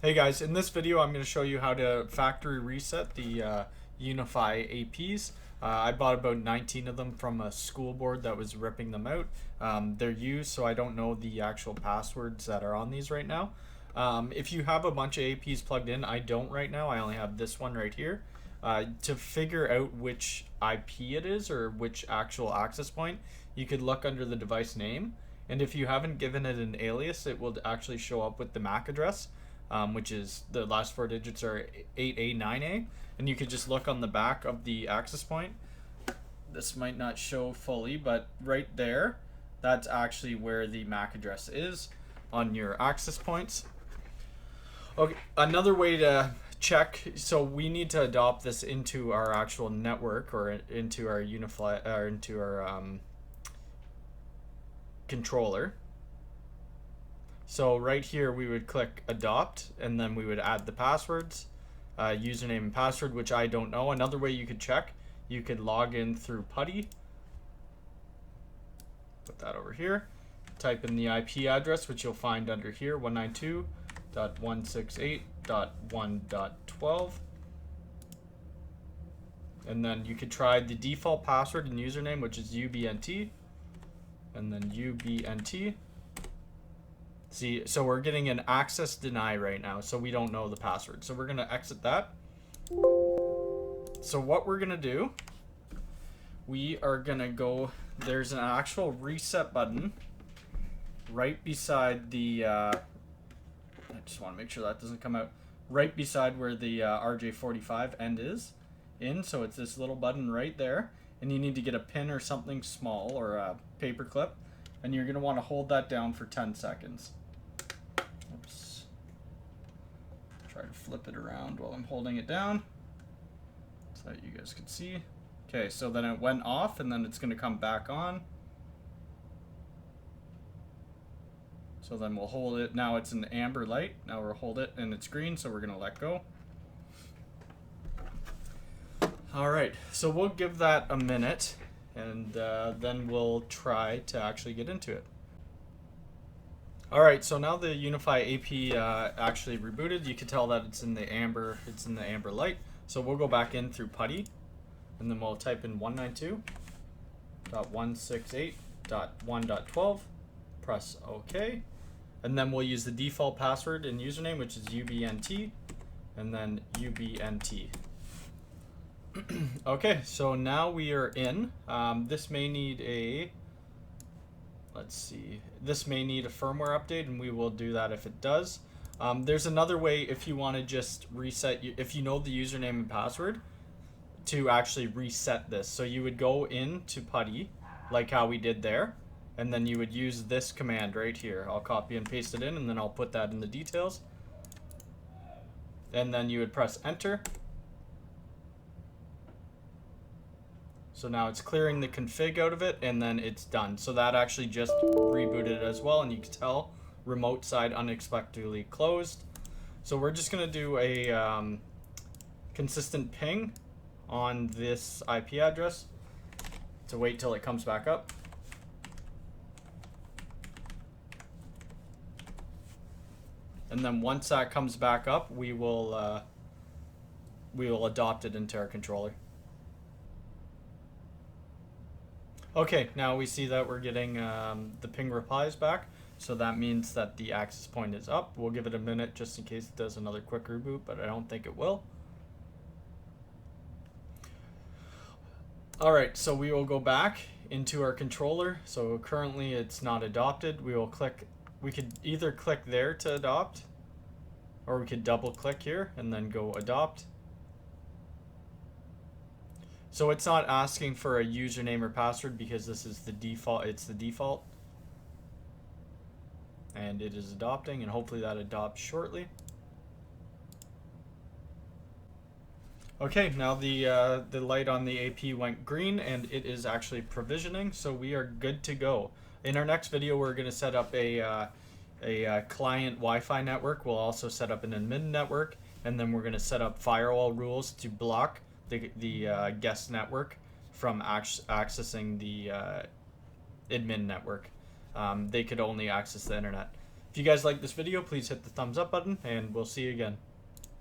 Hey guys, in this video I'm going to show you how to factory reset the Unifi APs. I bought about 19 of them from a school board that was ripping them out. They're used, so I don't know the actual passwords that are on these right now. If you have a bunch of APs plugged in, I don't right now, I only have this one right here. To figure out which IP it is or which actual access point, you could look under the device name, and if you haven't given it an alias, it will actually show up with the MAC address. Which is the last four digits are 8A, 9A, and you could just look on the back of the access point. This might not show fully, but right there, that's actually where the MAC address is on your access points. Okay, another way to check, so we need to adopt this into our actual network or into our UniFi or into our controller. So right here we would click adopt, and then we would add the passwords, username and password, which I don't know. Another way you could check, you could log in through putty. Put that over here. Type in the IP address, which you'll find under here, 192.168.1.12. And then you could try the default password and username, which is ubnt, and then ubnt. See, so we're getting an access deny right now, so we don't know the password. So we're gonna exit that. So what we're gonna do, we are gonna go, there's an actual reset button right beside the, I just wanna make sure that doesn't come out, right beside where the RJ45 end is in. So it's this little button right there, and you need to get a pin or something small or a paper clip, and you're gonna wanna hold that down for 10 seconds. Oops. Try to flip it around while I'm holding it down so that you guys can see. Okay, so then it went off, and then it's going to come back on. So then we'll hold it. Now it's an amber light. Now we'll hold it, and it's green, so we're going to let go. All right, so we'll give that a minute, and then we'll try to actually get into it. Alright, so now the UniFi AP actually rebooted. You can tell that it's in the amber light. So we'll go back in through putty, and then we'll type in 192.168.1.12, press OK, and then we'll use the default password and username, which is ubnt, and then ubnt. Okay, so now we are in. This may need a this may need a firmware update, and we will do that if it does. There's another way if you want to just reset, if you know the username and password, to actually reset this. So you would go into putty, like how we did there, and then you would use this command right here. I'll copy and paste it in, and then I'll put that in the details. And then you would press enter. So now it's clearing the config out of it, and then it's done. So that actually just rebooted as well, and you can tell remote side unexpectedly closed. So we're just gonna do a consistent ping on this IP address to wait till it comes back up. And then once that comes back up, we will adopt it into our controller. Okay, now we see that we're getting the ping replies back, so that means that the access point is up. We'll give it a minute just in case it does another quick reboot, but I don't think it will. Alright, so we will go back into our controller. So currently it's not adopted. We could either click there to adopt, or we could double click here and then go adopt. So it's not asking for a username or password because this is the default, it's the default. And it is adopting, and hopefully that adopts shortly. Okay, now the light on the AP went green, and it is actually provisioning, so we are good to go. In our next video, we're going to set up a client Wi-Fi network. We'll also set up an admin network, and then we're going to set up firewall rules to block the guest network from accessing the admin network. They could only access the internet. If you guys like this video, please hit the thumbs up button, and we'll see you again.